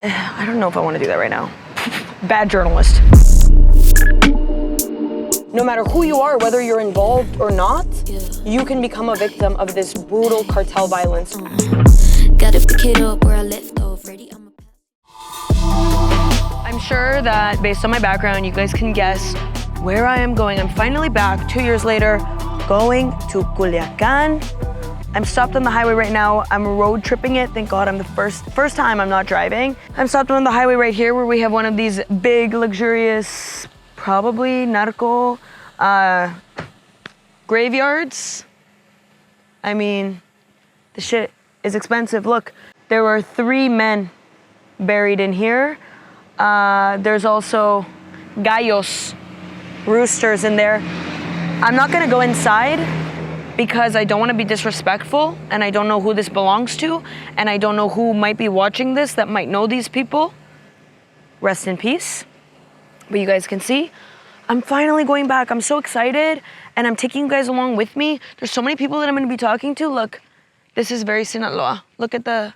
I don't know if I want to do that right now. Bad journalist. No matter who you are, whether you're involved or not, you can become a victim of this brutal cartel violence. Gotta pick it up where I left off. I'm sure that based on my background, you guys can guess where I am going. I'm finally back 2 years later, going to Culiacán. I'm stopped on the highway right now. I'm road tripping it. Thank God I'm the first time I'm not driving. I'm stopped on the highway right here where we have one of these big, luxurious, probably narco graveyards. I mean, the shit is expensive. Look, there were 3 men buried in here. There's also gallos, roosters in there. I'm not gonna go inside because I don't want to be disrespectful and I don't know who this belongs to and I don't know who might be watching this that might know these people. Rest in peace. But you guys can see, I'm finally going back. I'm so excited and I'm taking you guys along with me. There's so many people that I'm going to be talking to. Look, this is very Sinaloa. Look at the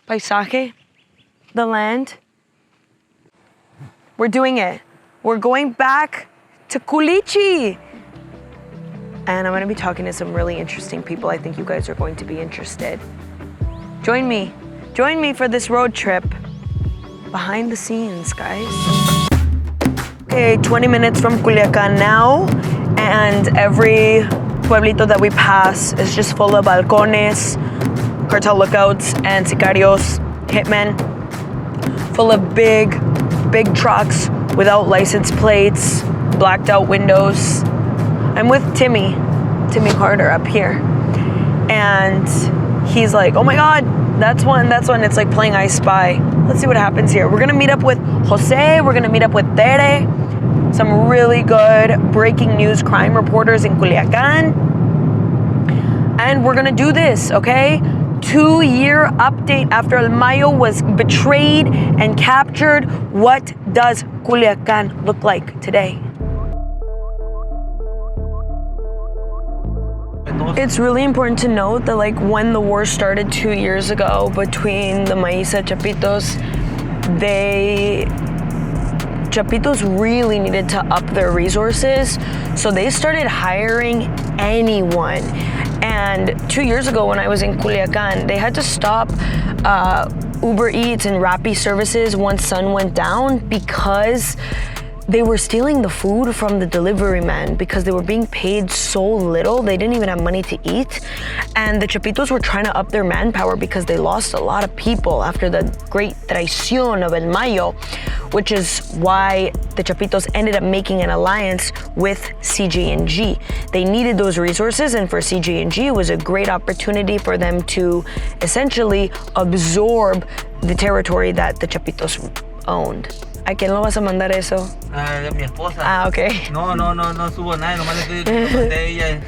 paisaje, the land. We're doing it. We're going back to Culichi. And I'm gonna be talking to some really interesting people. I think you guys are going to be interested. Join me for this road trip. Behind the scenes, guys. Okay, 20 minutes from Culiacán now, and every pueblito that we pass is just full of balcones, cartel lookouts, and sicarios, hitmen, full of big trucks without license plates, blacked out windows. I'm with Timmy Carter up here. And he's like, oh my God, that's one. It's like playing I Spy. Let's see what happens here. We're gonna meet up with Jose, we're gonna meet up with Tere, some really good breaking news crime reporters in Culiacán. And we're gonna do this, okay? 2-year update after Mayo was betrayed and captured. What does Culiacán look like today? It's really important to note that like when the war started 2 years ago between the Maísa Chapitos really needed to up their resources. So they started hiring anyone. And 2 years ago when I was in Culiacán, they had to stop Uber Eats and Rappi services once sun went down because they were stealing the food from the delivery man because they were being paid so little. They didn't even have money to eat. And the Chapitos were trying to up their manpower because they lost a lot of people after the great traición of El Mayo, which is why the Chapitos ended up making an alliance with CG&G. They needed those resources, and for CG&G, it was a great opportunity for them to essentially absorb the territory that the Chapitos owned. ¿A quién lo vas a mandar eso? A mi esposa. Ah, okay. No subo nada, nomás le estoy de ella.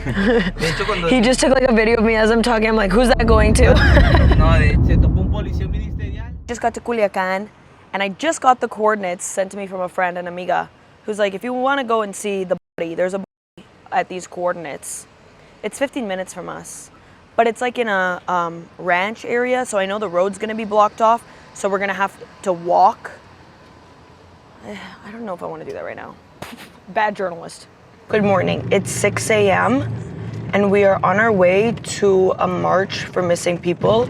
De hecho, cuando... He just took like a video of me as I'm talking. I'm like, who's that going to? No, se topó un policía ministerial. Just got to Culiacán, and I just got the coordinates sent to me from a friend, an amiga, who's like, if you want to go and see the body, there's a body at these coordinates. It's 15 minutes from us, but it's like in a ranch area, so I know the road's going to be blocked off, so we're going to have to walk. I don't know if I want to do that right now. Bad journalist. Good morning. It's 6 a.m. and we are on our way to a march for missing people.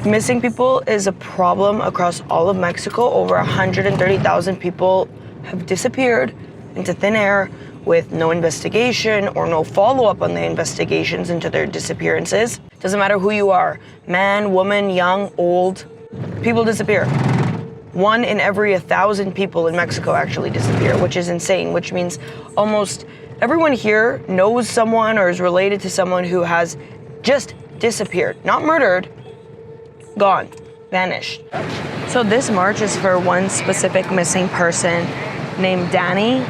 Missing people is a problem across all of Mexico. Over 130,000 people have disappeared into thin air with no investigation or no follow-up on the investigations into their disappearances. Doesn't matter who you are, man, woman, young, old, people disappear. 1 in every 1,000 people in Mexico actually disappear, which is insane, which means almost everyone here knows someone or is related to someone who has just disappeared. Not murdered, gone, vanished. So this march is for one specific missing person named Danny.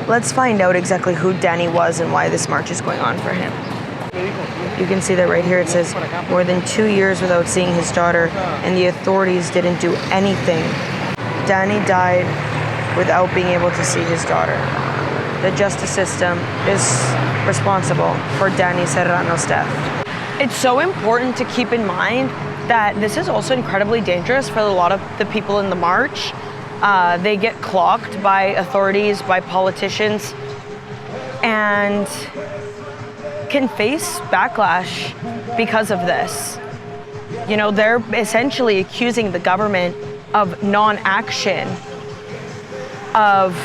Let's find out exactly who Danny was and why this march is going on for him. You can see that right here it says more than 2 years without seeing his daughter and the authorities didn't do anything. Danny died without being able to see his daughter. The justice system is responsible for Danny Serrano's death. It's so important to keep in mind that this is also incredibly dangerous for a lot of the people in the march. They get clocked by authorities, by politicians, and can face backlash because of this. You know, they're essentially accusing the government of non-action, of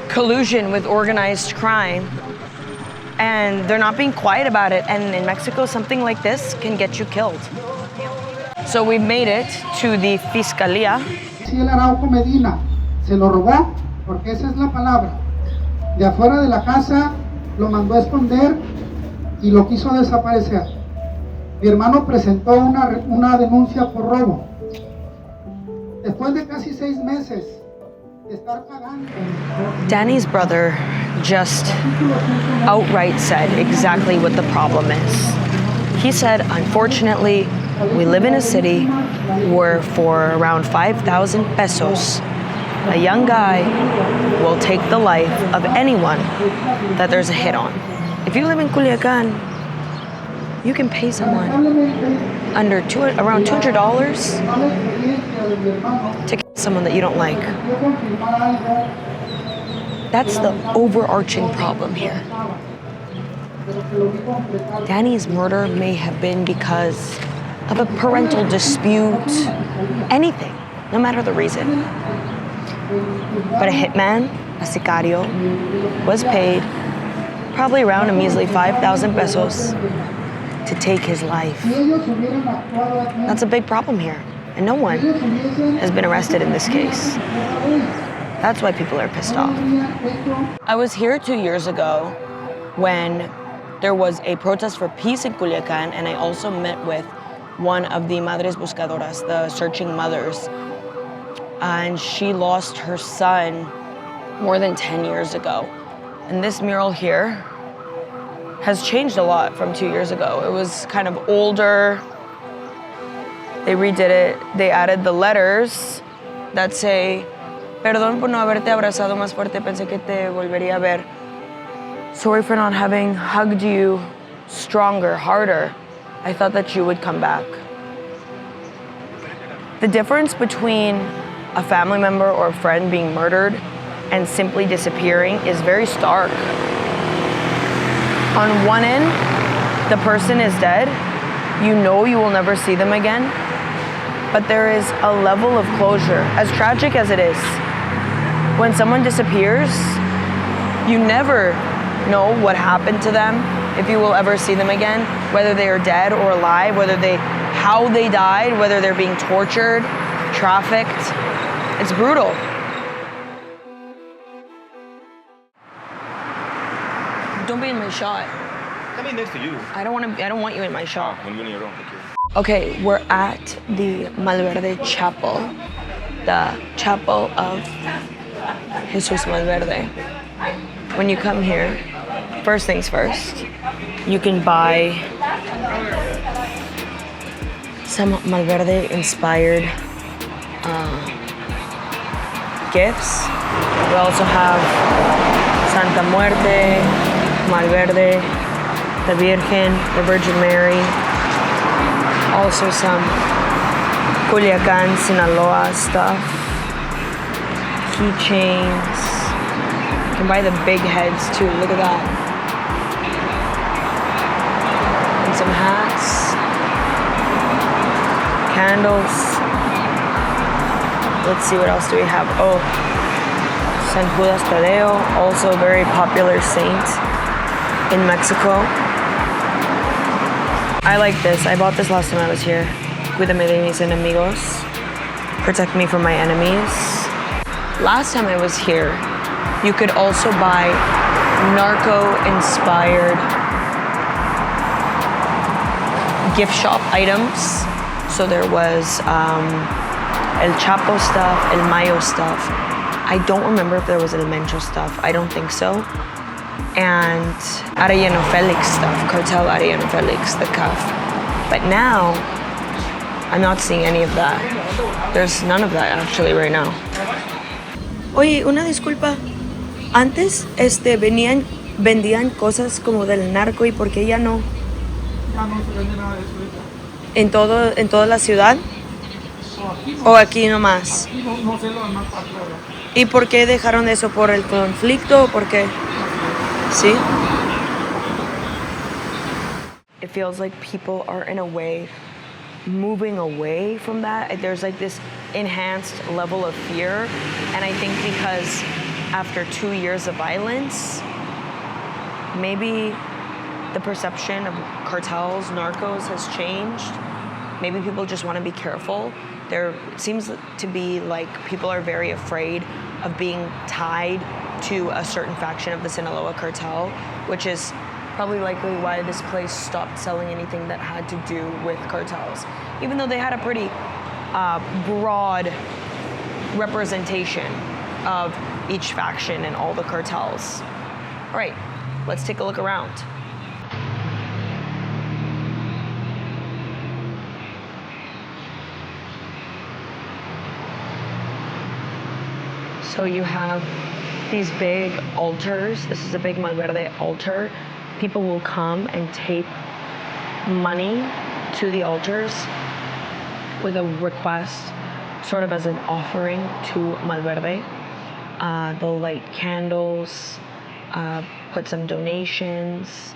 collusion with organized crime, and they're not being quiet about it. And in Mexico, something like this can get you killed. So we've made it to the Fiscalía. Si el Araujo Medina se lo robó, porque esa es la palabra, de afuera de la casa lo mandó a esconder y lo quiso desaparecer. Mi hermano presentó una denuncia por robo. Después de casi 6 meses de estar pagando. Danny's brother just outright said exactly what the problem is. He said, unfortunately, we live in a city where for around 5,000 pesos, a young guy will take the life of anyone that there's a hit on. If you live in Culiacán, you can pay someone around $200 to kill someone that you don't like. That's the overarching problem here. Danny's murder may have been because of a parental dispute, anything, no matter the reason. But a hitman, a sicario, was paid probably around a measly 5,000 pesos to take his life. That's a big problem here, and no one has been arrested in this case. That's why people are pissed off. I was here 2 years ago when there was a protest for peace in Culiacán, and I also met with one of the Madres Buscadoras, the searching mothers. And she lost her son more than 10 years ago. And this mural here has changed a lot from 2 years ago. It was kind of older. They redid it. They added the letters that say, "Perdón por no haberte abrazado más fuerte, pensé que te volvería a ver. Sorry for not having hugged you stronger, harder. I thought that you would come back." The difference between a family member or a friend being murdered and simply disappearing is very stark. On one end, the person is dead. You know you will never see them again. But there is a level of closure, as tragic as it is. When someone disappears, you never know what happened to them, if you will ever see them again, whether they are dead or alive, how they died, whether they're being tortured, trafficked. It's brutal. Don't be in my shot. Coming next to you. I don't want you in my shot. When you're in your own, thank you. Okay, we're at the Malverde Chapel, the chapel of Jesus Malverde. When you come here, first things first, you can buy some Malverde-inspired gifts. We also have Santa Muerte, Malverde, the Virgin, the Virgin Mary. Also some Culiacán, Sinaloa stuff. Keychains. You can buy the big heads too, look at that. And some hats. Candles. Let's see, what else do we have? Oh, San Judas Tadeo, also a very popular saint in Mexico. I like this. I bought this last time I was here. Cuídame de mis enemigos. Protect me from my enemies. Last time I was here, you could also buy narco-inspired gift shop items. So there was El Chapo stuff, El Mayo stuff. I don't remember if there was El Mencho stuff. I don't think so. And Arellano Felix stuff, Cartel Arellano Felix, the cuff. But now, I'm not seeing any of that. There's none of that actually right now. Oye, una disculpa. Antes, vendían cosas como del narco, ¿y por qué ya no? Ya no se vende nada de eso ahorita. ¿En toda la ciudad? ¿O aquí nomás? No sé lo demás parte, ¿verdad? ¿Y por qué dejaron eso? ¿Por el conflicto o por qué? ¿Sí? It feels like people are in a way moving away from that. There's like this enhanced level of fear. And I think because after 2 years of violence, maybe the perception of cartels, narcos has changed. Maybe people just want to be careful. It seems to be like people are very afraid of being tied to a certain faction of the Sinaloa cartel, which is probably likely why this place stopped selling anything that had to do with cartels, even though they had a pretty broad representation of each faction and all the cartels. All right, let's take a look around. So you have these big altars. This is a big Malverde altar. People will come and take money to the altars with a request, sort of as an offering to Malverde. They'll light candles, put some donations.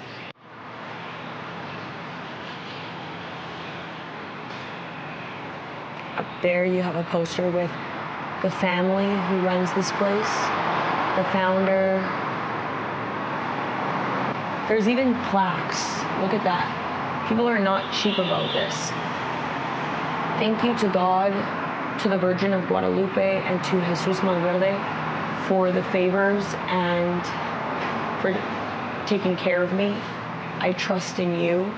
Up there you have a poster with the family who runs this place, the founder. There's even plaques. Look at that. People are not cheap about this. Thank you to God, to the Virgin of Guadalupe, and to Jesus Malverde for the favors and for taking care of me. I trust in you.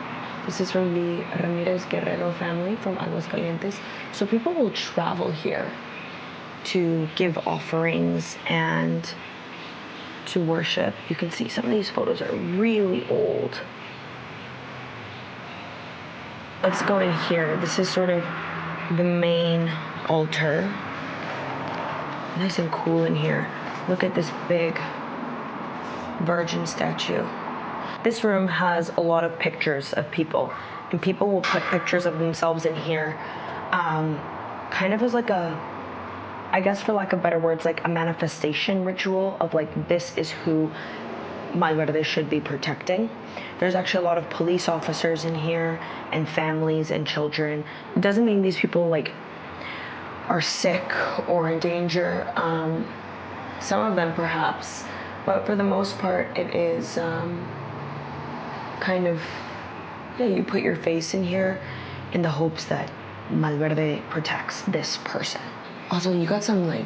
This is from the Ramirez Guerrero family from Aguascalientes. So people will travel here to give offerings and to worship. You can see some of these photos are really old. Let's go in here. This is sort of the main altar. Nice and cool in here. Look at this big Virgin statue. This room has a lot of pictures of people, and people will put pictures of themselves in here, kind of as like a, I guess for lack of better words, like a manifestation ritual of like, this is who Malverde should be protecting. There's actually a lot of police officers in here and families and children. It doesn't mean these people like are sick or in danger. Some of them perhaps, but for the most part it is kind of, yeah, you put your face in here in the hopes that Malverde protects this person. Also, you got some like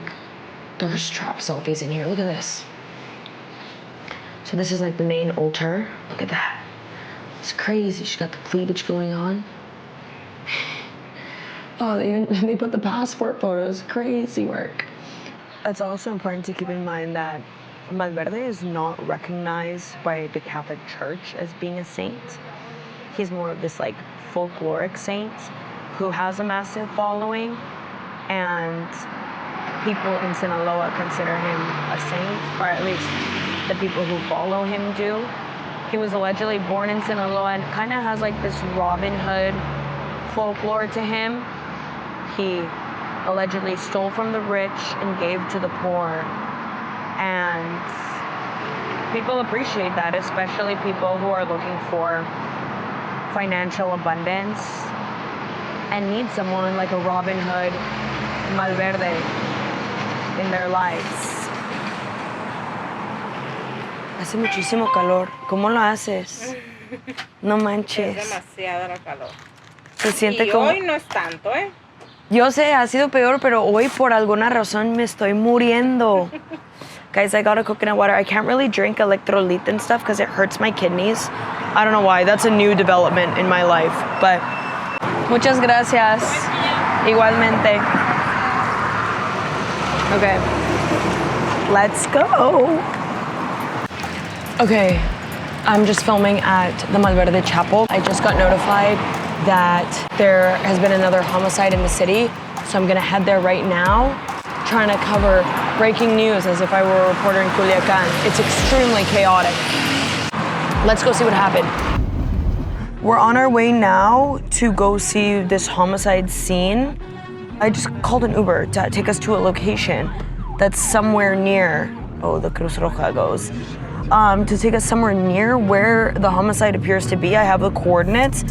thirst trap selfies in here. Look at this. So this is like the main altar. Look at that. It's crazy. She's got the cleavage going on. Oh, they put the passport photos. Crazy work. It's also important to keep in mind that Malverde is not recognized by the Catholic Church as being a saint. He's more of this like folkloric saint who has a massive following, and people in Sinaloa consider him a saint, or at least the people who follow him do. He was allegedly born in Sinaloa and kind of has like this Robin Hood folklore to him. He allegedly stole from the rich and gave to the poor. And people appreciate that, especially people who are looking for financial abundance and need someone like a Robin Hood, Malverde, in their lives. Hace muchísimo calor. ¿Cómo lo haces? No manches. Es demasiada la calor. Se siente Y como... hoy no es tanto, ¿eh? Yo sé, ha sido peor, pero hoy por alguna razón me estoy muriendo. Guys, I got a coconut water. I can't really drink electrolyte and stuff because it hurts my kidneys. I don't know why. That's a new development in my life. But muchas gracias. Igualmente. Okay. Let's go. Okay. I'm just filming at the Malverde Chapel. I just got notified that there has been another homicide in the city. So I'm gonna head there right now, trying to cover breaking news as if I were a reporter in Culiacán. It's extremely chaotic. Let's go see what happened. We're on our way now to go see this homicide scene. I just called an Uber to take us to a location that's somewhere near, oh, the Cruz Roja goes, to take us somewhere near where the homicide appears to be. I have the coordinates.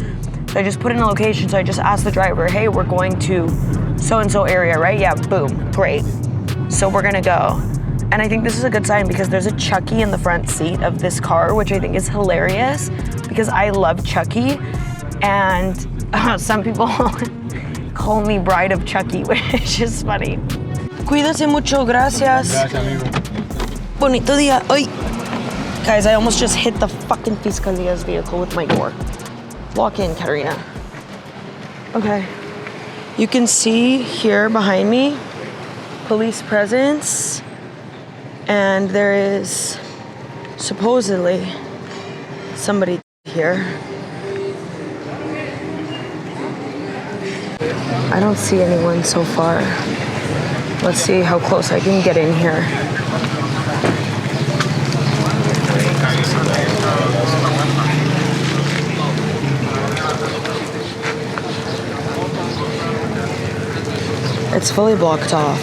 So I just put in a location. So I just asked the driver, hey, we're going to so-and-so area, right? Yeah, boom, great. So we're gonna go. And I think this is a good sign because there's a Chucky in the front seat of this car, which I think is hilarious because I love Chucky. And some people call me Bride of Chucky, which is funny. Cuídese mucho, gracias. Gracias, amigo. Bonito día. Ay. Guys, I almost just hit the fucking Fiscalia's vehicle with my door. Walk in, Katarina. Okay. You can see here behind me, police presence, and there is supposedly somebody here. I don't see anyone so far. Let's see how close I can get in here. It's fully blocked off.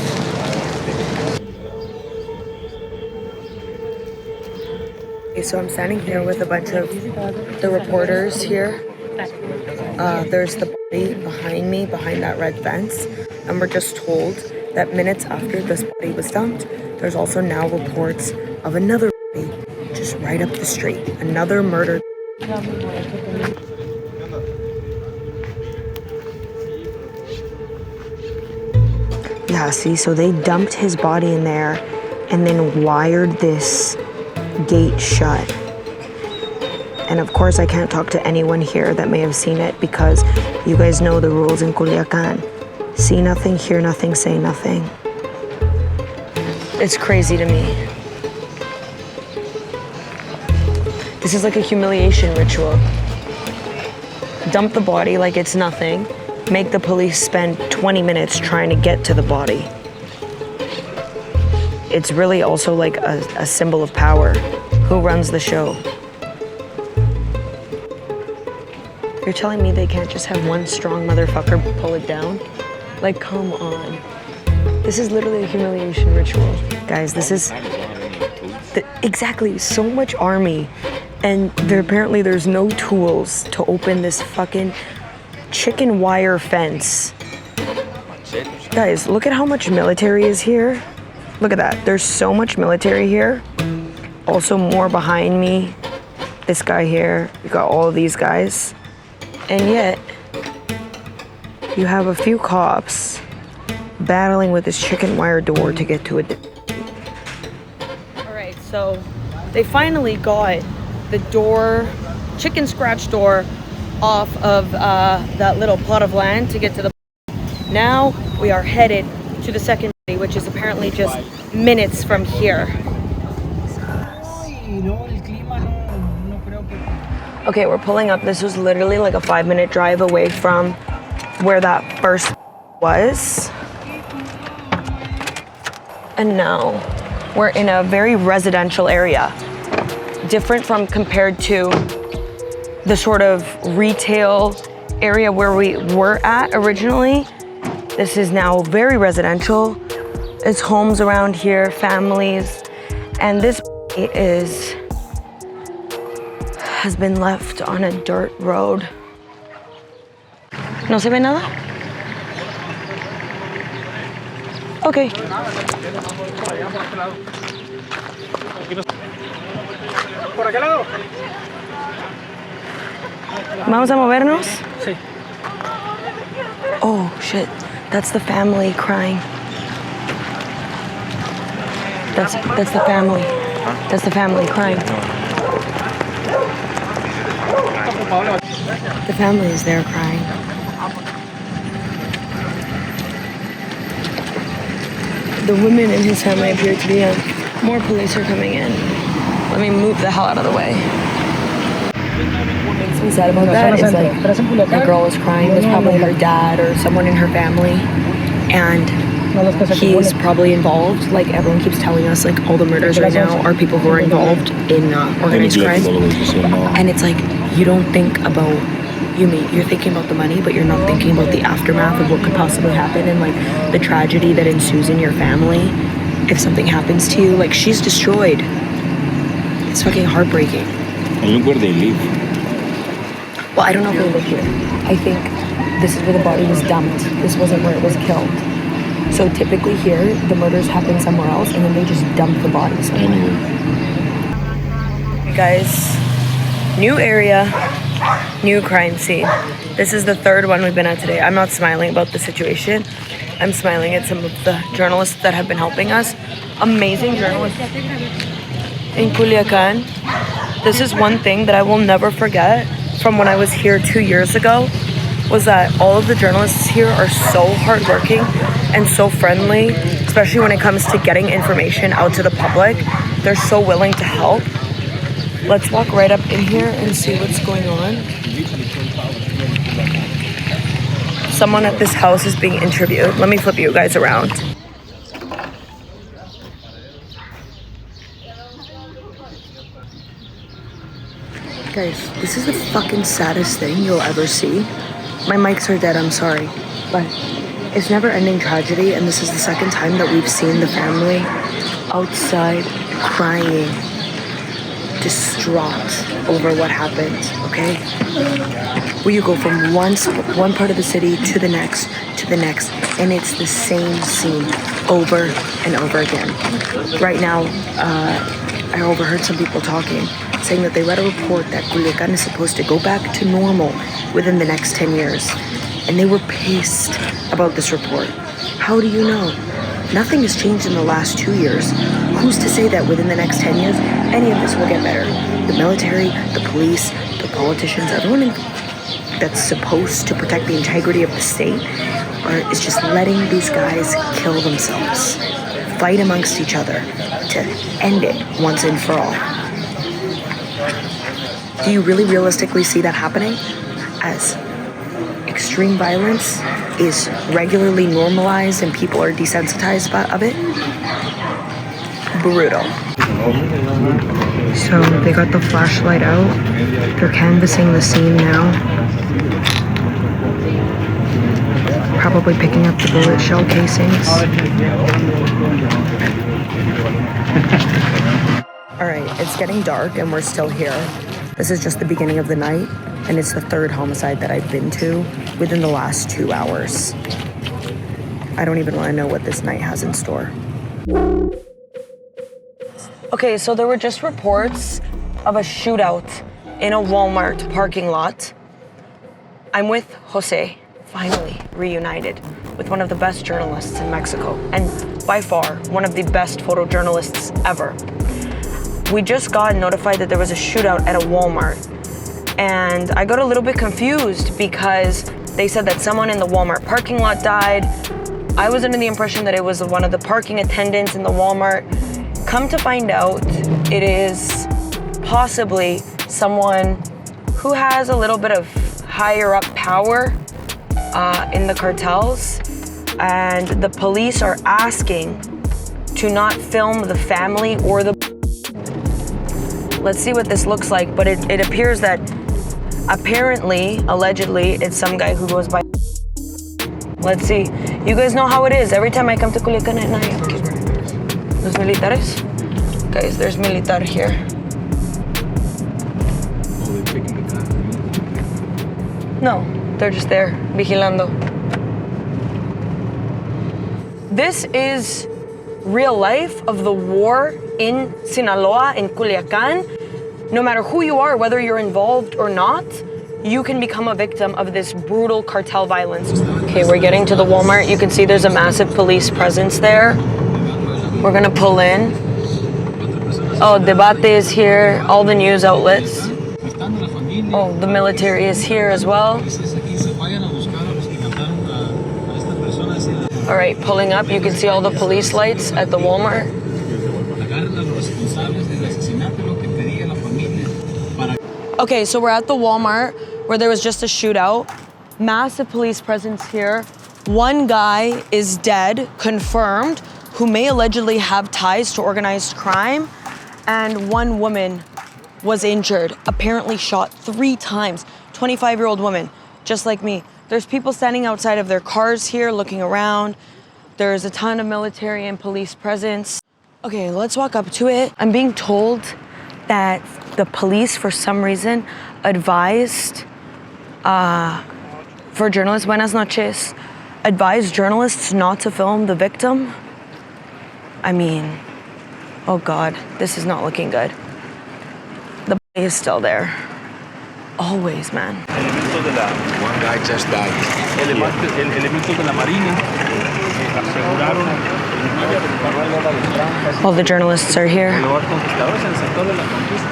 Okay, so I'm standing here with a bunch of the reporters here. There's the body behind me, behind that red fence. And we're just told that minutes after this body was dumped, there's also now reports of another body just right up the street. Another murder. Yeah, see, so they dumped his body in there and then wired this gate shut. And of course, I can't talk to anyone here that may have seen it because you guys know the rules in Culiacán. See nothing, hear nothing, say nothing. It's crazy to me. This is like a humiliation ritual. Dump the body like it's nothing. Make the police spend 20 minutes trying to get to the body. It's really also like a symbol of power. Who runs the show? You're telling me they can't just have one strong motherfucker pull it down? Like, come on. This is literally a humiliation ritual. Guys, this is... exactly, so much army. And apparently there's no tools to open this fucking chicken wire fence. Guys, look at how much military is here. Look at that. There's so much military here. Also more behind me. This guy here. You got all of these guys. And yet, you have a few cops battling with this chicken wire door to get to it. All right, so they finally got the door, chicken scratch door, off of that little plot of land to get to the. Now we are headed to the second body, which is apparently just minutes from here. Okay, we're pulling up. This was literally like a 5-minute drive away from where that first was. And now we're in a very residential area. Different from compared to the sort of retail area where we were at originally. This is now very residential. There's homes around here, families, and this has been left on a dirt road. ¿No se ve nada? Okay. ¿Vamos a movernos? Sí. Oh, shit. That's the family crying. That's the family. That's the family crying. The family is there crying. The woman and his family appear to be on. More police are coming in. Let me move the hell out of the way. What makes me sad about that is like the girl is crying. There's probably her dad or someone in her family. And he's probably involved. Like everyone keeps telling us, like all the murders right now are people who are involved in organized crime. And it's like, you don't think about you're thinking about the money, but you're not thinking about the aftermath of what could possibly happen and like the tragedy that ensues in your family if something happens to you. Like, she's destroyed. It's fucking heartbreaking. And look where they live. Well, I don't know if they live here. I think this is where the body was dumped. This wasn't where it was killed. So typically here, the murders happen somewhere else, and then they just dump the bodies. Anyway. Hey guys, new area, new crime scene. This is the third one we've been at today. I'm not smiling about the situation. I'm smiling at some of the journalists that have been helping us. Amazing journalists in Culiacán. This is one thing that I will never forget from when I was here 2 years ago, was that all of the journalists here are so hardworking and so friendly, especially when it comes to getting information out to the public. They're so willing to help. Let's walk right up in here and see what's going on. Someone at this house is being interviewed. Let me flip you guys around. Guys, this is the fucking saddest thing you'll ever see. My mics are dead, I'm sorry. But it's never-ending tragedy, and this is the second time that we've seen the family outside crying, distraught over what happened, okay? Where you go from one part of the city to the next, and it's the same scene over and over again. Right now, I overheard some people talking, saying that they read a report that Culiacán is supposed to go back to normal within the next 10 years. And they were pissed about this report. How do you know? Nothing has changed in the last 2 years. Who's to say that within the next 10 years, any of this will get better? The military, the police, the politicians, everyone that's supposed to protect the integrity of the state is just letting these guys kill themselves, fight amongst each other to end it once and for all. Do you really realistically see that happening? As extreme violence is regularly normalized and people are desensitized of it? Brutal. So they got the flashlight out. They're canvassing the scene now. Probably picking up the bullet shell casings. Alright, it's getting dark and we're still here. This is just the beginning of the night, and it's the third homicide that I've been to within the last 2 hours. I don't even want to know what this night has in store. Okay, so there were just reports of a shootout in a Walmart parking lot. I'm with Jose, finally reunited with one of the best journalists in Mexico, and by far one of the best photojournalists ever. We just got notified that there was a shootout at a Walmart, and I got a little bit confused because they said that someone in the Walmart parking lot died. I was under the impression that it was one of the parking attendants in the Walmart. Come to find out, it is possibly someone who has a little bit of higher up power in the cartels, and the police are asking to not film the family or the... Let's see what this looks like, but it appears that apparently, allegedly, it's some guy who goes by... Let's see. You guys know how it is. Every time I come to Culiacán at night... Los militares? Guys, there's militar here. No, they're just there, vigilando. This is real life of the war in Sinaloa, in Culiacán. No matter who you are, whether you're involved or not, you can become a victim of this brutal cartel violence. Okay, we're getting to the Walmart. You can see there's a massive police presence there. We're gonna pull in. Oh, Debate is here, all the news outlets. Oh, the military is here as well. All right, pulling up, you can see all the police lights at the Walmart. Okay, so we're at the Walmart where there was just a shootout. Massive police presence here. One guy is dead, confirmed, who may allegedly have ties to organized crime. And one woman was injured, apparently shot 3 times. 25-year-old woman, just like me. There's people standing outside of their cars here looking around. There's a ton of military and police presence. Okay, let's walk up to it. I'm being told that the police, for some reason, advised for journalists, buenas noches, advised journalists not to film the victim. I mean, oh God, this is not looking good. The body is still there. Always, man. Elementos de la, One guy just died. elementos de la Marina aseguraron el 9 horas de trampas. All the journalists are here. Los conquistadores en el sector de la conquista.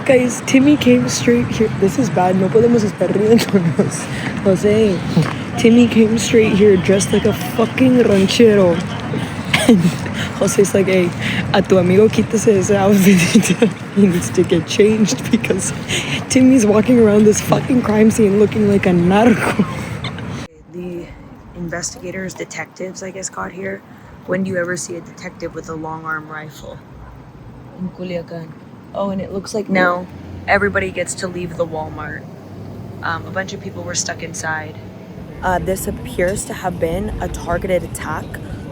Guys, Timmy came straight here. This is bad. No podemos estar riéndonos. Jose, Timmy came straight here dressed like a fucking ranchero. And Jose's like, hey, a tu amigo quítese ese outfit. He needs to get changed because Timmy's walking around this fucking crime scene looking like a narco. The investigators, detectives, I guess, got here. When do you ever see a detective with a long arm rifle? In Culiacán. Oh, and it looks like now everybody gets to leave the Walmart. A bunch of people were stuck inside. This appears to have been a targeted attack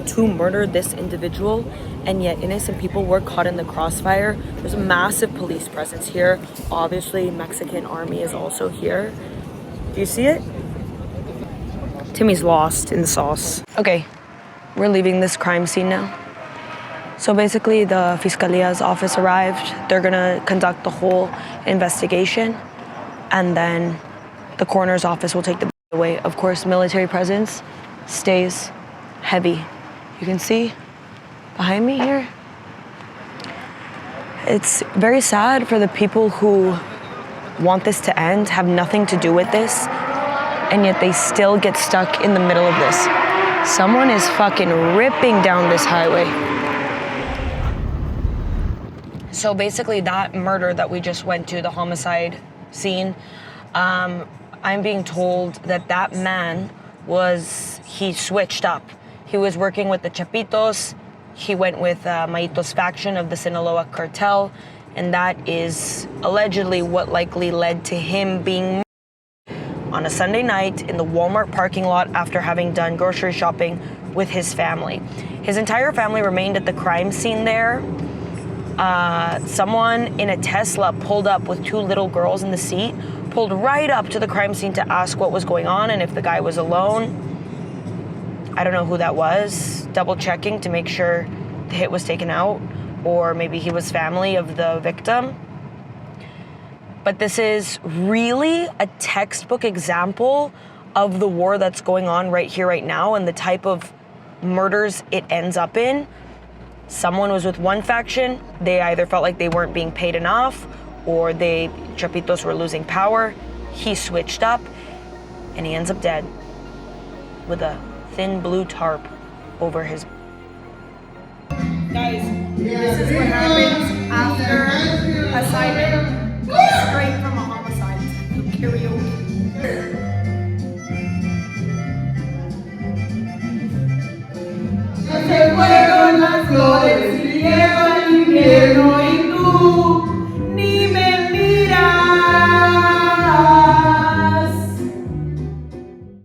to murder this individual, and yet innocent people were caught in the crossfire. There's a massive police presence here. Obviously, Mexican army is also here. Do you see it? Timmy's lost in the sauce. Okay, we're leaving this crime scene now. So basically, the Fiscalia's office arrived. They're gonna conduct the whole investigation, and then the coroner's office will take the away. Of course, military presence stays heavy. You can see behind me here. It's very sad for the people who want this to end, have nothing to do with this, and yet they still get stuck in the middle of this. Someone is fucking ripping down this highway. So basically that murder that we just went to, the homicide scene, I'm being told that that man he switched up. He was working with the Chapitos. He went with Mayito's faction of the Sinaloa Cartel, and that is allegedly what likely led to him being on a Sunday night in the Walmart parking lot after having done grocery shopping with his family. His entire family remained at the crime scene there. Someone in a Tesla pulled up with two little girls in the seat, pulled right up to the crime scene to ask what was going on and if the guy was alone. I don't know who that was, double checking to make sure the hit was taken out, or maybe he was family of the victim. But this is really a textbook example of the war that's going on right here, right now, and the type of murders it ends up in. Someone was with one faction, they either felt like they weren't being paid enough, or the Chapitos were losing power. He switched up, and he ends up dead with a thin blue tarp over his. Guys, this is what happens after assignment.